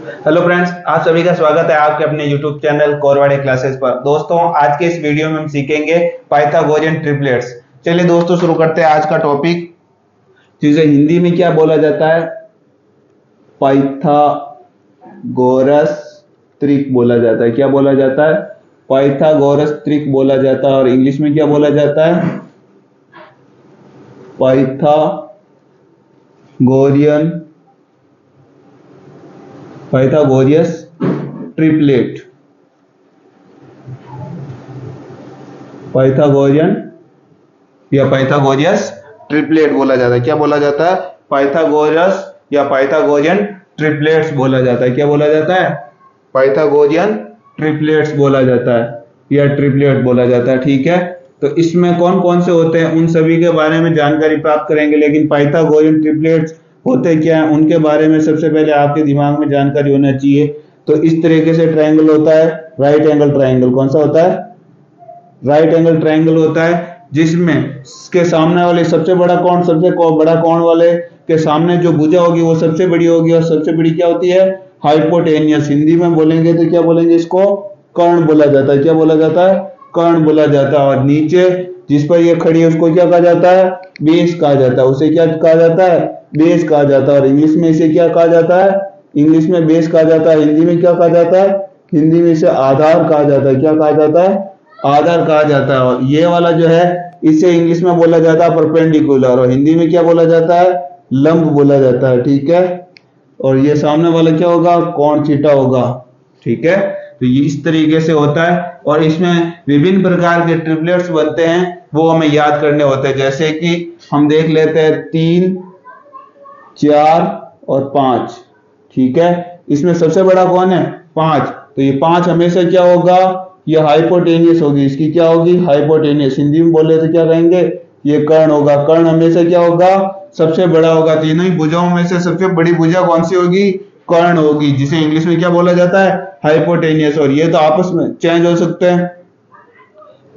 Hello friends, आप सभी का स्वागत है आपके अपने यूट्यूब चैनल कोरवाड़े क्लासेस पर। दोस्तों, आज के इस वीडियो में हम सीखेंगे पाइथागोरियन ट्रिपलेट्स। चलिए दोस्तों, शुरू करते हैं आज का टॉपिक, जिसे हिंदी में क्या बोला जाता है? पाइथागोरस त्रिक बोला जाता है। क्या बोला जाता है? पाइथागोरस त्रिक बोला जाता है। और इंग्लिश में क्या बोला जाता है? पाइथागोरियस ट्रिपलेट। पाइथागोरियन या पाइथागोरियस ट्रिपलेट बोला जाता है। क्या बोला जाता है? पाइथागोरस या पाइथागोरियन ट्रिपलेट्स बोला जाता है। क्या बोला जाता है? पाइथागोरियन ट्रिपलेट्स बोला जाता है या ट्रिपलेट बोला जाता है। ठीक है, तो इसमें कौन कौन से होते हैं उन सभी के बारे में जानकारी प्राप्त करेंगे। लेकिन पाइथागोरियन ट्रिपलेट्स होते क्या है उनके बारे में सबसे पहले आपके दिमाग में जानकारी होना चाहिए। तो इस तरीके से ट्रायंगल होता है, राइट एंगल ट्रायंगल। कौन सा होता है? राइट एंगल ट्रायंगल होता है, जिसमें इसके सामने वाले सबसे बड़ा कोण वाले के सामने जो भुजा होगी वो सबसे बड़ी होगी। और सबसे बड़ी क्या होती है? हाइपोटेनियस। हिंदी में बोलेंगे तो क्या बोलेंगे? इसको कर्ण बोला जाता है। क्या बोला जाता है? कर्ण बोला जाता है। और नीचे जिस पर ये खड़ी है उसको क्या कहा जाता है? बेस कहा जाता है। उसे क्या कहा जाता है? बेस कहा जाता है। और इंग्लिश में इसे क्या कहा जाता है? इंग्लिश में बेस कहा जाता है। हिंदी में क्या कहा जाता है? हिंदी में इसे आधार कहा जाता है। क्या कहा जाता है? आधार कहा जाता है। और ये वाला जो है इसे इंग्लिश में बोला जाता है परपेंडिकुलर, और हिंदी में क्या बोला जाता है? लंब बोला जाता है। ठीक है, और ये सामने वाला क्या होगा? कोण थीटा होगा। ठीक है, तो ये इस तरीके से होता है। और इसमें विभिन्न प्रकार के ट्रिपलेट्स बनते हैं, वो हमें याद करने होते हैं। जैसे कि हम देख लेते हैं 3, 4 और 5। ठीक है, इसमें सबसे बड़ा कौन है? 5। तो ये 5 हमेशा क्या होगा? ये हाइपोटेनियस होगी। इसकी क्या होगी? हाइपोटेनियस। हिंदी में बोले तो क्या कहेंगे? ये कर्ण होगा। कर्ण हमेशा क्या होगा? सबसे बड़ा होगा। तीनों ही भुजाओं में से सबसे बड़ी भुजा कौन सी होगी? कर्ण होगी, जिसे इंग्लिश में क्या बोला जाता है? हाइपोटेनियस। और ये तो आपस में चेंज हो सकते हैं।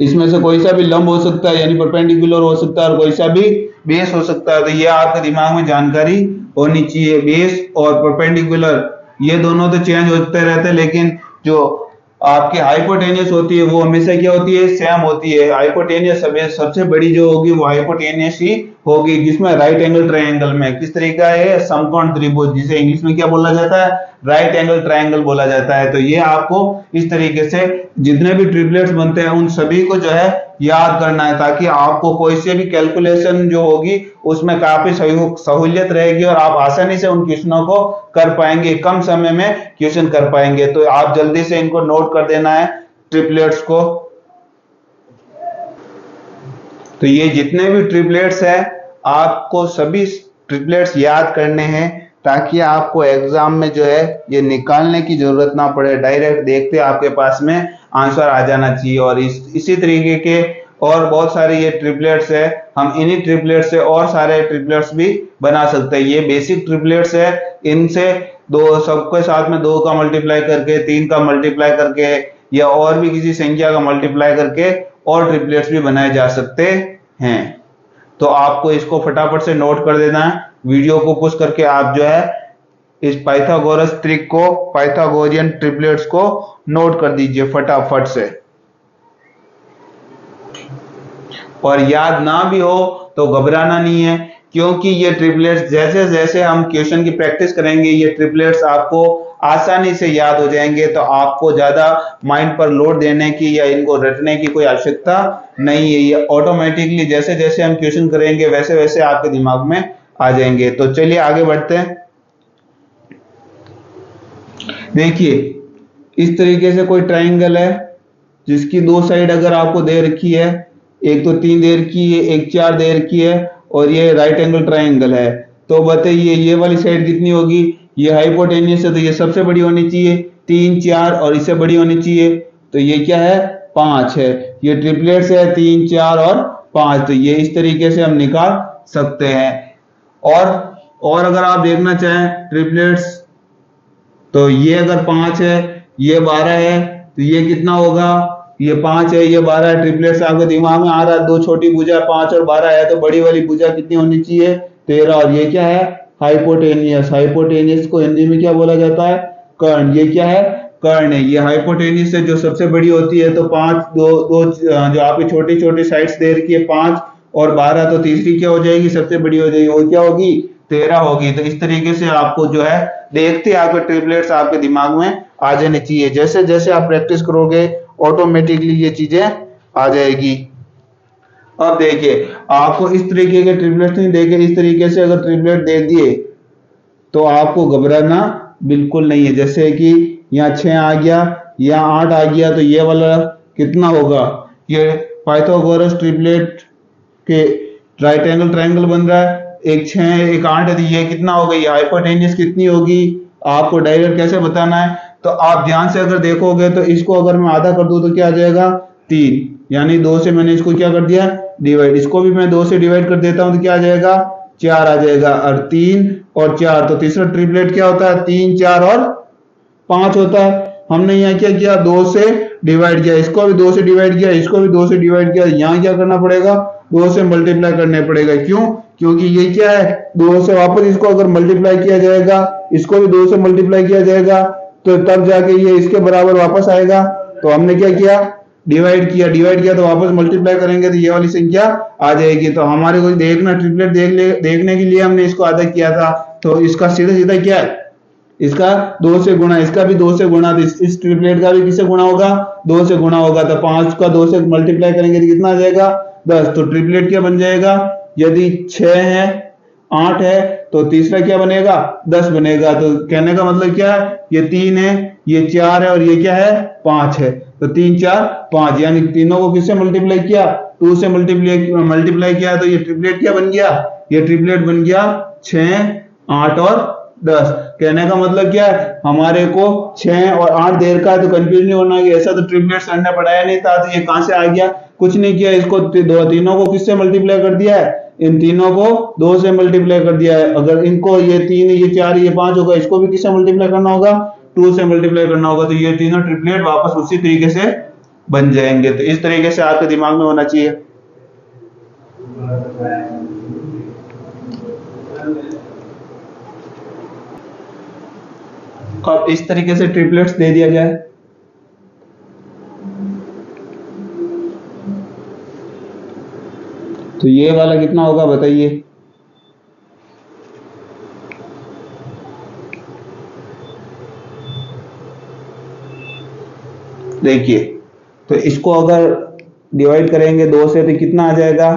इसमें से कोई सा भी लंब हो सकता है, यानी परपेंडिकुलर हो सकता है, और कोई सा भी बेस हो सकता है। तो ये आपके दिमाग में जानकारी होनी चाहिए। बेस और परपेंडिकुलर ये दोनों तो चेंज होते रहते हैं, लेकिन जो आपकी हाइपोटेनियस होती है वो हमेशा क्या होती है? सेम होती है। हाइपोटेनियस सबसे बड़ी जो होगी वो हाइपोटेनियस ही होगी, जिसमें राइट एंगल ट्रायंगल में किस तरीका है? समकोण त्रिभुज, जिसे इंग्लिश में क्या बोला जाता है? राइट एंगल ट्रायंगल बोला जाता है। तो ये आपको इस तरीके से जितने भी ट्रिपलेट्स बनते हैं उन सभी को जो है याद करना है, ताकि आपको कोई से भी कैलकुलेशन जो होगी उसमें काफी सहूलियत रहेगी और आप आसानी से उन क्वेश्चनों को कर पाएंगे, कम समय में क्वेश्चन कर पाएंगे। तो आप जल्दी से इनको नोट कर देना है, ट्रिपलेट्स को। तो ये जितने भी ट्रिपलेट्स हैं आपको सभी ट्रिपलेट्स याद करने हैं, ताकि आपको एग्जाम में जो है ये निकालने की जरूरत ना पड़े। डायरेक्ट देखते आपके पास में आंसर आ जाना चाहिए। और इसी तरीके के और बहुत सारे ये ट्रिपलेट्स है। हम इन्हीं ट्रिपलेट्स से और सारे ट्रिपलेट्स भी बना सकते हैं। ये बेसिक ट्रिपलेट्स है, इनसे दो सबके साथ में 2 का मल्टीप्लाई करके, 3 का मल्टीप्लाई करके, या और भी किसी संख्या का मल्टीप्लाई करके और ट्रिपलेट्स भी बनाए जा सकते हैं। तो आपको इसको फटाफट से नोट कर देना है। वीडियो को पुश करके आप जो है इस पाइथागोरस ट्रिक को, पाइथागोरियन ट्रिपलेट्स को नोट कर दीजिए फटाफट से। और याद ना भी हो तो घबराना नहीं है, क्योंकि ये ट्रिपलेट्स जैसे जैसे हम क्वेश्चन की प्रैक्टिस करेंगे ये ट्रिपलेट्स आपको आसानी से याद हो जाएंगे। तो आपको ज्यादा माइंड पर लोड देने की या इनको रटने की कोई आवश्यकता नहीं है। ये ऑटोमेटिकली जैसे जैसे हम क्वेश्चन करेंगे वैसे वैसे आपके दिमाग में आ जाएंगे। तो चलिए आगे बढ़ते हैं। देखिए, इस तरीके से कोई ट्राइंगल है जिसकी 2 साइड अगर आपको दे रखी है, एक तो 3 दे रखी है, एक 4 दे रखी है, और ये राइट एंगल ट्राइंगल है। तो बताइए ये वाली साइड कितनी होगी? ये हाइपोटेनियस है तो ये सबसे बड़ी होनी चाहिए 3, 4, और इससे बड़ी होनी चाहिए। तो ये क्या है? 5 है। ये ट्रिपलेट्स है 3, 4 और 5। तो ये इस तरीके से हम निकाल सकते हैं। और अगर आप देखना चाहें ट्रिपलेट्स, तो ये अगर 5 है, ये 12 है, तो ये कितना होगा? ये 5 है, ये 12 है। ट्रिपलेट्स आपके दिमाग में आ रहा है, 2 छोटी भुजा 5 और 12 है, तो बड़ी वाली भुजा कितनी होनी चाहिए? 13। और ये क्या है? हाइपोटेनियस। हाइपोटेनियस को हिंदी में क्या बोला जाता है? कर्ण, ये क्या है, कर्ण है। ये हाइपोटेन्यूज से जो सबसे बड़ी होती है, तो 5 दो जो आपकी छोटी छोटी साइड्स दे रखी है 5 और 12, तो तीसरी क्या हो जाएगी, सबसे बड़ी हो जाएगी, वो क्या होगी, 13 होगी। तो इस तरीके से आपको जो है देखते आपके ट्रिपलेट्स आपके दिमाग में आ जाने चाहिए। जैसे जैसे आप प्रैक्टिस करोगे ऑटोमेटिकली ये चीजें आ जाएगी। अब देखिए आपको इस तरीके के ट्रिपलेट्स नहीं देखे, इस तरीके से अगर ट्रिपलेट दे दिए तो आपको घबराना बिल्कुल नहीं है। जैसे कि यहाँ 6 आ गया, यहाँ 8 आ गया, तो ये वाला कितना होगा, ये पाइथागोरस ट्रिपलेट के राइट एंगल ट्रायंगल बन रहा है, एक 6 है एक 8 है, तो ये कितना होगा, ये हाइपोटेन्यूज कितनी होगी, आपको डायरेक्ट कैसे बताना है। तो आप ध्यान से अगर देखोगे तो इसको अगर मैं आधा कर दूं तो क्या आ जाएगा, 3, यानी 2 से मैंने इसको क्या कर दिया, डिवाइड। इसको भी मैं 2 से डिवाइड कर देता हूं तो क्या आ जाएगा, 4 आ जाएगा। और 3 और 4, तो तीसरा ट्रिपलेट क्या होता है, 3 4 और 5 होता है। हमने यहाँ क्या किया, 2 से डिवाइड किया, इसको भी 2 से डिवाइड किया, इसको भी 2 से डिवाइड किया। यहाँ क्या करना पड़ेगा, 2 से मल्टीप्लाई करने पड़ेगा। क्यों, क्योंकि ये क्या है, 2 से वापस इसको अगर मल्टीप्लाई किया जाएगा, इसको भी 2 से मल्टीप्लाई किया जाएगा, तो तब जाके ये इसके बराबर वापस आएगा। तो हमने क्या किया, डिवाइड किया तो वापस मल्टीप्लाई करेंगे तो ये वाली संख्या आ जाएगी। तो हमारे को देखना ट्रिपलेट देखने के लिए हमने इसको आधा किया था, तो इसका सीधा सीधा क्या है, इसका 2 से गुणा, इसका भी 2 से गुणा, तो इस ट्रिपलेट का भी किससे गुणा होगा, 2 से गुणा होगा। तो 5 का 2 से मल्टीप्लाई करेंगे तो कितना आ जाएगा, 10। तो ट्रिपलेट क्या बन जाएगा, यदि 6 है 8 है तो तीसरा क्या बनेगा, 10 बनेगा। तो कहने का मतलब क्या है, ये 3 है, ये 4 है और ये क्या है, 5 है। तो 3 4 5, यानी तीनों को किससे मल्टीप्लाई किया, 2 से मल्टीप्लाई किया, तो ये ट्रिपलेट क्या बन गया, ये ट्रिपलेट बन गया 6 8 और 10। कहने का मतलब क्या है, हमारे को 6 और 8 देर का है, तो कंफ्यूज नहीं होना कि ऐसा तो ट्रिपलेट सर ने पढ़ाया नहीं था, तो ये कहां से आ गया, कुछ नहीं किया। इसको तीनों को किससे मल्टीप्लाई कर दिया है, इन तीनों को 2 से मल्टीप्लाई कर दिया है। अगर इनको ये 3 ये 4 ये 5 होगा, इसको भी किससे मल्टीप्लाई करना होगा, 2 से मल्टीप्लाई करना होगा। तो ये तीनों ट्रिपलेट वापस उसी तरीके से बन जाएंगे। तो इस तरीके से आपके दिमाग में होना चाहिए। अब इस तरीके से ट्रिपलेट्स दे दिया जाए, तो ये वाला कितना होगा बताइए, देखिए। तो इसको अगर डिवाइड करेंगे 2 से तो कितना आ जाएगा,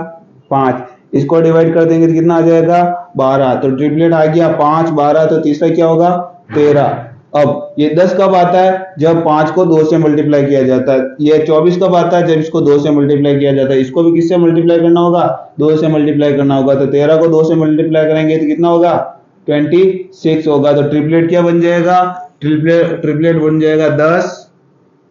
5। इसको डिवाइड कर देंगे तो कितना आ जाएगा, 12। तो ट्रिपलेट आ गया 5 12, तो तीसरा क्या होगा, 13। अब ये 10 कब आता है, जब 5 को 2 से मल्टीप्लाई किया जाता है। ये 24 कब आता है, जब इसको 2 से मल्टीप्लाई किया जाता है। इसको भी किससे मल्टीप्लाई करना होगा, 2 से मल्टीप्लाई करना होगा। तो 13 को 2 से मल्टीप्लाई करेंगे तो कितना होगा, 26 होगा। तो ट्रिपलेट क्या बन जाएगा, ट्रिपलेट बन जाएगा 10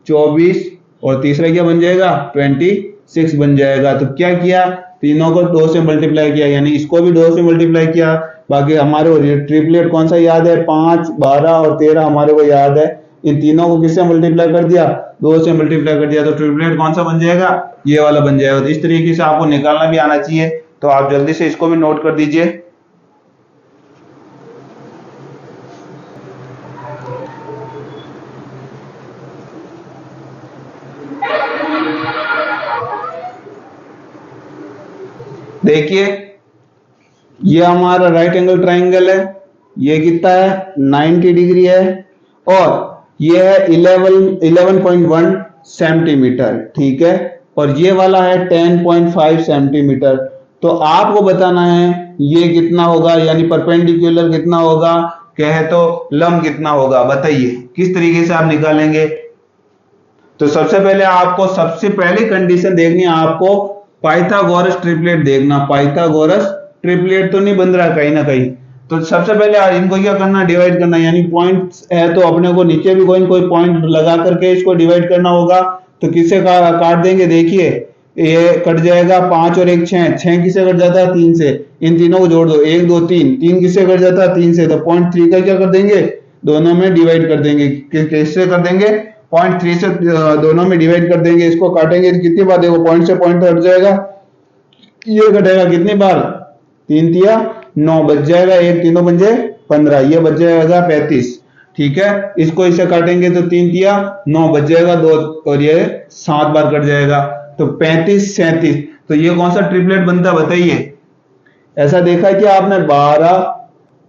24 और तीसरा क्या बन जाएगा, 26 बन जाएगा। तो क्या किया, तीनों को 2 से मल्टीप्लाई किया, यानी इसको भी 2 से मल्टीप्लाई किया। बाकी हमारे को ट्रिपलेट कौन सा याद है, 5 12 और 13 हमारे को याद है। इन तीनों को किससे मल्टीप्लाई कर दिया, 2 से मल्टीप्लाई कर दिया। तो ट्रिपलेट कौन सा बन जाएगा, ये वाला बन जाएगा। तो इस तरीके से आपको निकालना भी आना चाहिए। तो आप जल्दी से इसको भी नोट कर दीजिए। देखिए ये हमारा राइट एंगल ट्राइंगल है, ये कितना है 90 डिग्री है, और ये है 11.1 सेंटीमीटर, ठीक है। और ये वाला है 10.5 सेंटीमीटर। तो आपको बताना है ये कितना होगा, यानी परपेंडिकुलर कितना होगा, कहे तो लंब कितना होगा, बताइए किस तरीके से आप निकालेंगे। तो सबसे पहले आपको सबसे पहले कंडीशन देखनी है, आपको पाइथागोरस ट्रिपलेट देखना। पाइथागोरस ट्रिपलेट तो नहीं बन रहा कहीं ना कहीं, तो सबसे पहले इनको क्या करना, डिवाइड करना। यानी पॉइंट्स है तो अपने को नीचे भी कोई पॉइंट लगा करके इसको डिवाइड करना होगा। तो किससे काट देंगे, देखिए ये कट जाएगा 5 और 1 6 किससे कट जाता है, 3 से। इन तीनों को जोड़ दो, 1 2 3 किससे कट जाता है, 3 से। तो 0.3 का क्या कर देंगे, दोनों में डिवाइड कर देंगे। किससे कर देंगे, 0.3 से दोनों में डिवाइड कर देंगे। इसको काटेंगे तो कितनी बार, देखो पॉइंट से पॉइंट हट जाएगा, ये कटेगा कितनी बार, 3 3 9 बच जाएगा, 1 3 पंजे 15, ये बच जाएगा 35, ठीक है, इसको इससे काटेंगे तो 3 तिया 9 बच जाएगा 2 और ये 7 बार कट जाएगा, तो 35 37। तो ये कौन सा ट्रिपलेट बनता है बताइए? ऐसा देखा है कि आपने 12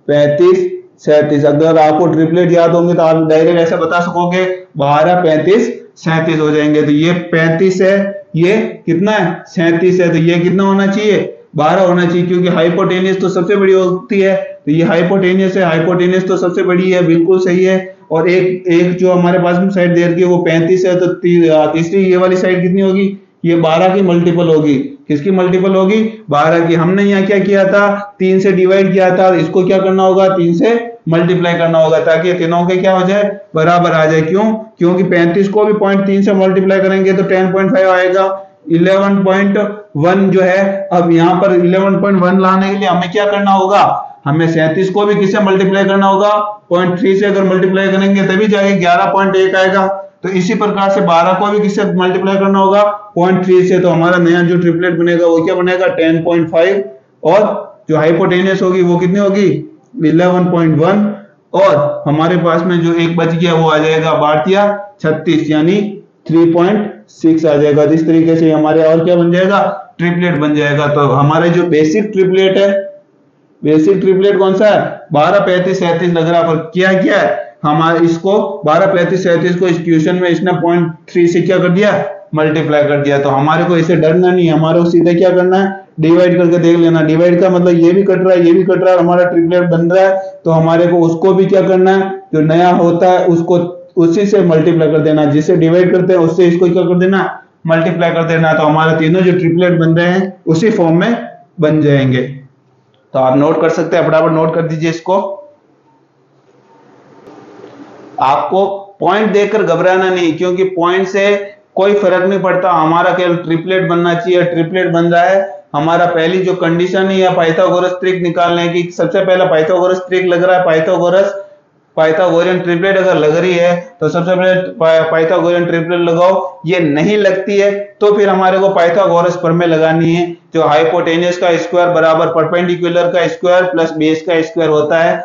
35 37, अगर आपको ट्रिपलेट याद होंगे तो आप डायरेक्ट ऐसे बता सकोगे 12 35 37 हो जाएंगे। तो ये 35 है, ये कितना है 37 है, तो ये कितना होना चाहिए 12 होना चाहिए, क्योंकि हाइपोटेनियस तो सबसे बड़ी होती है, तो ये हाइपोटेनियस है, हाइपोटेनियस तो सबसे बड़ी है, बिल्कुल सही है। और एक जो हमारे पास में साइड दे रखी है वो 35 है, तो तीसरी ये वाली साइड कितनी होगी? ये 12 की मल्टीपल होगी। किसकी मल्टीपल होगी? 12 की। हमने यहाँ क्या किया था? 3 से डिवाइड किया था, इसको क्या करना होगा? 3 से मल्टीप्लाई करना होगा, ताकि तीनों के क्या हो जाए? बराबर आ जाए। क्यों? क्योंकि 35 को भी 0.3 से मल्टीप्लाई करेंगे तो 10.5 आएगा। 11.1 जो है, अब यहाँ पर 11.1 लाने के लिए हमें क्या करना होगा? हमें 37 को भी किससे मल्टीप्लाई करना होगा? 0.3 से अगर मल्टीप्लाई करेंगे तभी जाके 11.1 आएगा। तो इसी प्रकार से 12 को भी किससे मल्टीप्लाई करना होगा? 0.3 से। तो हमारा नया जो ट्रिपलेट बनेगा वो क्या बनेगा? 10.5, और जो हाइपोटेनियस होगी वो कितनी होगी? 11.1, और हमारे पास में जो एक बच गया वो आ जाएगा 36, यानी 3.6 आ जाएगा। इस तरीके से हमारे और क्या बन जाएगा? ट्रिपलेट बन जाएगा। तो हमारे जो बेसिक ट्रिपलेट है, बेसिक ट्रिपलेट कौन सा है? 12 35 37 लग रहा, पर क्या क्या है हमारे इसको 12 35 37 को इस क्वेश्चन में इसने 0.3 से क्या कर दिया? मल्टीप्लाई कर दिया। तो हमारे को इसे डरना नहीं, हमारे को सीधे क्या करना है? डिवाइड करके देख लेना। डिवाइड का मतलब ये भी कट रहा है, ये भी कट रहा है, हमारा ट्रिपलेट बन रहा है, तो हमारे को उसको भी क्या करना है? जो नया होता है उसको उसी से मल्टीप्लाई कर देना, जिससे डिवाइड करते हैं उससे इसको क्या कर देना? मल्टीप्लाई कर देना। तो हमारे तीनों जो ट्रिपलेट बन रहे हैं उसी फॉर्म में बन जाएंगे। तो आप नोट कर सकते हैं, फटाफट नोट कर दीजिए इसको। आपको पॉइंट देखकर घबराना नहीं, क्योंकि पॉइंट से कोई फर्क नहीं पड़ता, हमारा केवल ट्रिपलेट बनना चाहिए। ट्रिपलेट बन रहा है, हमारा पहली जो कंडीशन है या पाइथागोरस ट्रिक निकालने की, सबसे पहला पाइथागोरस ट्रिक लग रहा है। पाइथागोरियन ट्रिपलेट अगर लग रही है तो सबसे पहले पाइथागोरियन ट्रिपलेट लगाओ। ये नहीं लगती है तो फिर हमारे को पाइथागोरस प्रमेय लगानी है, जो हाइपोटेनियस का स्क्वायर बराबर परपेंडिकुलर का स्क्वायर प्लस बेस का स्क्वायर होता है,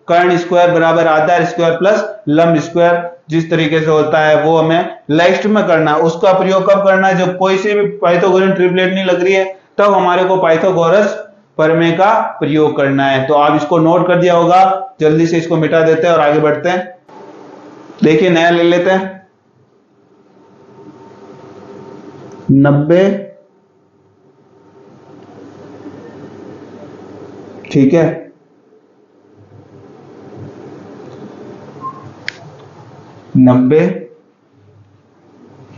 कर्ण स्क्वायर बराबर आधार स्क्वायर प्लस लंब स्क्वायर, जिस तरीके से होता है वो हमें लास्ट में करना है। उसका प्रयोग कब करना है? जब कोई सी भी पाइथागोरियन ट्रिपलेट नहीं लग रही है, तब हमारे को पाइथागोरस प्रमेय का प्रयोग करना है। तो आप इसको नोट कर दिया होगा, जल्दी से इसको मिटा देते हैं और आगे बढ़ते हैं। देखिए नया ले लेते हैं। 90, ठीक है, 90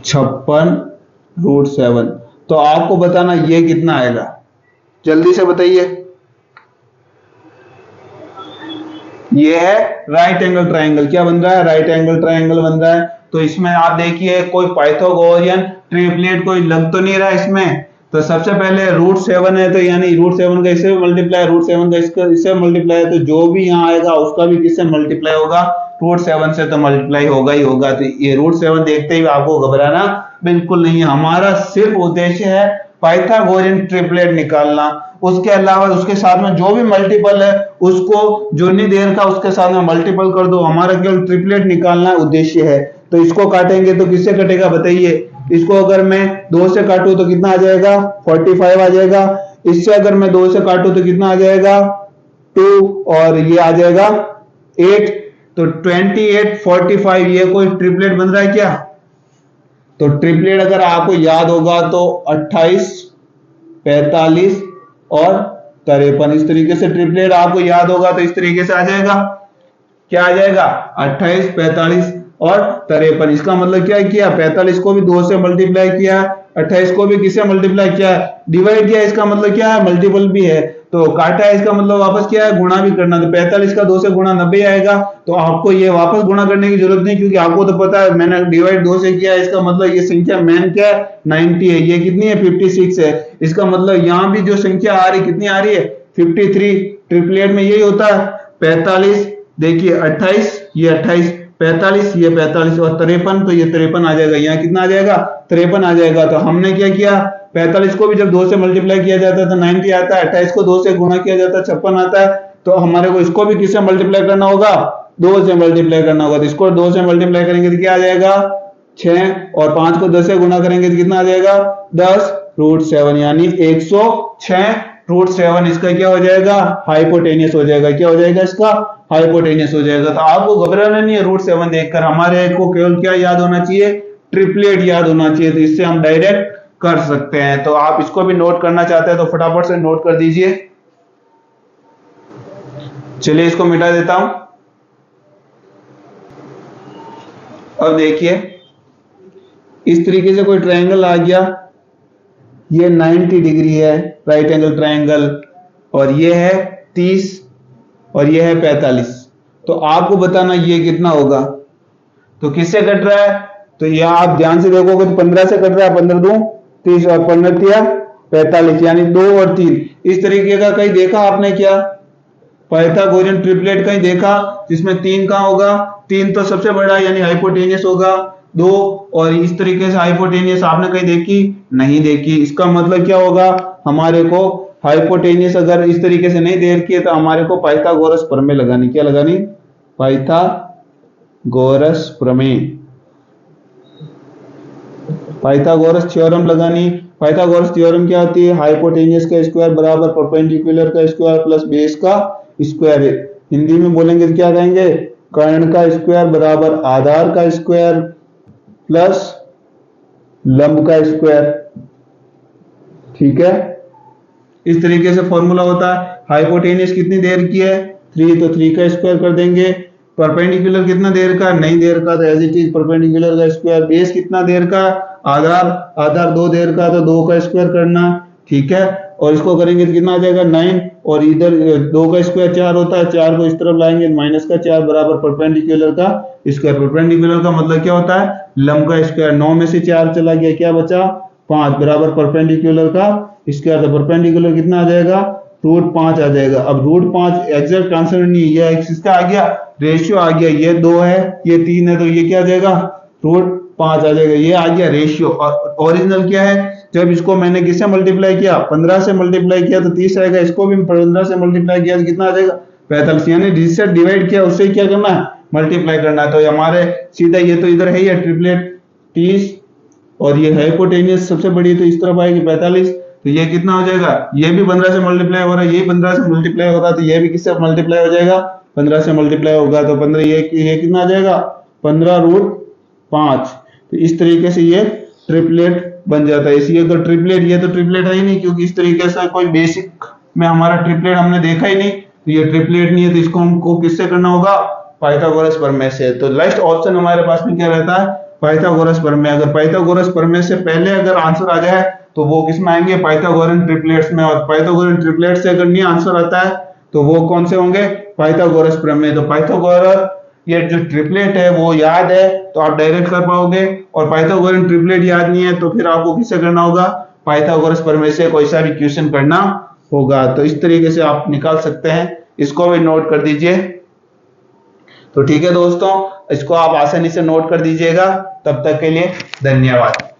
56√7। तो आपको बताना ये कितना आएगा, जल्दी से बताइए। ये है राइट एंगल ट्रायंगल। क्या बन रहा है? राइट एंगल ट्रायंगल बन रहा है। तो इसमें आप देखिए कोई पाइथागोरियन ट्रिपलेट कोई लग तो नहीं रहा इसमें। तो सबसे पहले √7 है, तो यानी √7 का इससे मल्टीप्लाई, √7 का इससे मल्टीप्लाई, तो जो भी यहाँ आएगा उसका भी किससे मल्टीप्लाई होगा? √7 से तो मल्टीप्लाई होगा ही होगा। तो ये √7 देखते ही आपको घबराना बिल्कुल नहीं है। हमारा सिर्फ उद्देश्य है पाइथागोरियन ट्रिपलेट निकालना। उसके अलावा उसके साथ में जो भी मल्टीपल है उसको जो नहीं दे रखा उसके साथ में मल्टीपल कर दो। हमारा केवल ट्रिपलेट निकालना उद्देश्य है। तो इसको काटेंगे तो किससे कटेगा बताइए? इसको अगर मैं 2 से काटूं तो कितना आ जाएगा? 45 आ जाएगा। इससे अगर मैं 2 से काटूं तो कितना आ जाएगा? 2, और ये आ जाएगा 8। तो 28 45 ये कोई ट्रिपलेट बन रहा है क्या? तो ट्रिपलेट अगर आपको याद होगा तो 28 45 और 53, इस तरीके से ट्रिपलेट आपको याद होगा तो इस तरीके से आ जाएगा। क्या आ जाएगा? 28 45 और 53। इसका मतलब क्या किया? 45 को भी 2 से मल्टीप्लाई किया, 28 को भी किससे मल्टीप्लाई किया? डिवाइड किया। इसका मतलब क्या है? मल्टीपल भी है। तो काटा है, इसका मतलब वापस क्या है? गुणा भी करना। तो 45 का 2 से गुणा 90 आएगा। तो आपको ये वापस गुणा करने की जरूरत नहीं, क्योंकि आपको तो पता है मैंने डिवाइड 2 से किया है। इसका मतलब ये संख्या मेन क्या है? 90 है। ये कितनी है? 56 है। इसका मतलब यहाँ भी जो संख्या आ रही कितनी आ रही है? 53। ट्रिपलेट में यही होता है। 45 देखिए 28, ये 28, 45 ये 45 और 53, तो ये 53 आ जाएगा। यहाँ कितना आ जाएगा? 53 आ जाएगा। तो हमने क्या किया? 45 को भी जब 2 से मल्टीप्लाई किया जाता है तो 90 आता है, 28 को 2 से गुणा किया जाता है 56 आता है। तो हमारे को इसको भी किससे मल्टीप्लाई करना होगा? 2 से मल्टीप्लाई करना होगा, तो इसको 2 से मल्टीप्लाई करेंगे तो क्या आ जाएगा 6, और 5 को 10 से गुना करेंगे तो कितना आ जाएगा 10√7, यानी 106√7 इसका क्या हो जाएगा हाइपोटेनियस हो जाएगा। क्या हो जाएगा इसका हाइपोटेनियस हो जाएगा। तो आपको घबराना नहीं है √7 देखकर, हमारे को केवल क्या याद होना चाहिए, ट्रिपलेट याद होना चाहिए, तो इससे हम डायरेक्ट कर सकते हैं। तो आप इसको भी नोट करना चाहते हैं तो फटाफट से नोट कर दीजिए। चलिए इसको मिटा देता हूं। अब देखिए इस तरीके से कोई ट्रायंगल आ गया, ये 90 डिग्री है राइट एंगल ट्रायंगल, और ये है 30 और ये है 45। तो आपको बताना ये कितना होगा। तो किससे कट रहा है, तो यहां आप ध्यान से देखोगे तो 15 से कट रहा है, 15 दूं 30 और 15 तिया 45, यानी 2 और 3। इस तरीके का कहीं देखा आपने क्या पाइथागोरियन ट्रिपलेट कहीं देखा जिसमें 3 कहां होगा, 3 तो सबसे बड़ा यानी हाइपोटेनियस होगा, 2 और इस तरीके से हाइपोटेनियस आपने कहीं देखी नहीं देखी। इसका मतलब क्या होगा, हमारे को हाइपोटेनियस अगर इस तरीके से नहीं दे रखी है तो हमारे को पाइथागोरस प्रमेय लगानी। क्या लगानी, पाइथागोरस प्रमेय, पाइथागोरस थ्योरम लगानी। पाइथागोरस थ्योरम क्या होती है, हाइपोटेनियस का स्क्वायर बराबर परपेंडिकुलर का स्क्वायर प्लस बेस का स्क्वायर। हिंदी में बोलेंगे तो क्या कहेंगे, कर्ण का स्क्वायर बराबर आधार का स्क्वायर प्लस लंब का स्क्वायर। ठीक है, इस तरीके से फॉर्मूला होता है। हाइपोटेनियस कितनी देर की है 3, तो 3 का स्क्वायर कर देंगे। परपेंडिकुलर कितना देर का, नहीं देर का, तो एज इट इज परपेंडिकुलर का स्क्वायर। बेस कितना देर का, आधार 2 देर का, तो 2 का स्क्वायर करना। ठीक है, और इसको करेंगे तो कितना आ जाएगा 9, और इधर 2 का स्क्वायर 4 होता है, 4 को इस तरफ लाएंगे माइनस का 4 बराबर परपेंडिकुलर का स्क्वायर। परपेंडिकुलर का मतलब क्या होता है, लंब का स्क्वायर। 9 में से 4 चला गया, क्या बचा 5 बराबर परपेंडिकुलर का स्क्वायर। तो परपेंडिकुलर कितना आ जाएगा √5 आ जाएगा। अब √5 एग्जैक्ट आंसर नहीं, ये इसका आ गया रेशियो आ गया, ये 2 है ये 3 है, तो ये क्या आ जाएगा √5 आ जाएगा, ये आ गया रेशियो। और ओरिजिनल क्या है, जब इसको मैंने किससे मल्टीप्लाई किया 15 से मल्टीप्लाई किया तो 30 आएगा, इसको भी 15 से मल्टीप्लाई किया तो कितना आ जाएगा 45, यानी जिससे डिवाइड किया उससे क्या करना है मल्टीप्लाई करना है। तो हमारे सीधा ये तो इधर है ये ट्रिपलेट 30 और ये हाइपोटेनियस सबसे बड़ी, तो इस तरफ आएगी 45, तो ये कितना हो जाएगा, ये भी 15 से मल्टीप्लाई हो रहा है, ये 15 से मल्टीप्लाई हो रहा है, तो ये भी किससे मल्टीप्लाई हो जाएगा 15 से मल्टीप्लाई होगा, तो 15 ये कितना आ जाएगा 15√5। तो इस तरीके से ये ट्रिपलेट बन जाता है। इसलिए तो ट्रिपलेट, ये तो ट्रिपलेट है ही नहीं क्योंकि इस तरीके से कोई बेसिक में हमारा ट्रिपलेट हमने देखा ही नहीं, तो ये ट्रिपलेट नहीं है। तो इसको हमको किससे करना होगा पाइथागोरस प्रमेय से। तो लास्ट ऑप्शन हमारे पास में क्या रहता है पाइथागोरस प्रमेय। अगर पाइथागोरस प्रमेय से पहले अगर आंसर आ जाए तो वो किसमें आएंगे पाइथागोरियन ट्रिपलेट्स में, और पाइथागोरियन ट्रिपलेट से अगर नहीं आंसर आता है तो वो कौन से होंगे पाइथागोरस प्रमेय। तो पाइथागोरस ये जो ट्रिपलेट है वो याद है तो आप डायरेक्ट कर पाओगे, और पाइथागोरियन ट्रिपलेट याद नहीं है तो फिर आपको किससे करना होगा पाइथागोरस प्रमेय से कोई सा भी क्वेश्चन करना होगा। तो इस तरीके से आप निकाल सकते हैं, इसको भी नोट कर दीजिए। तो ठीक है दोस्तों, इसको आप आसानी से नोट कर दीजिएगा। तब तक के लिए धन्यवाद।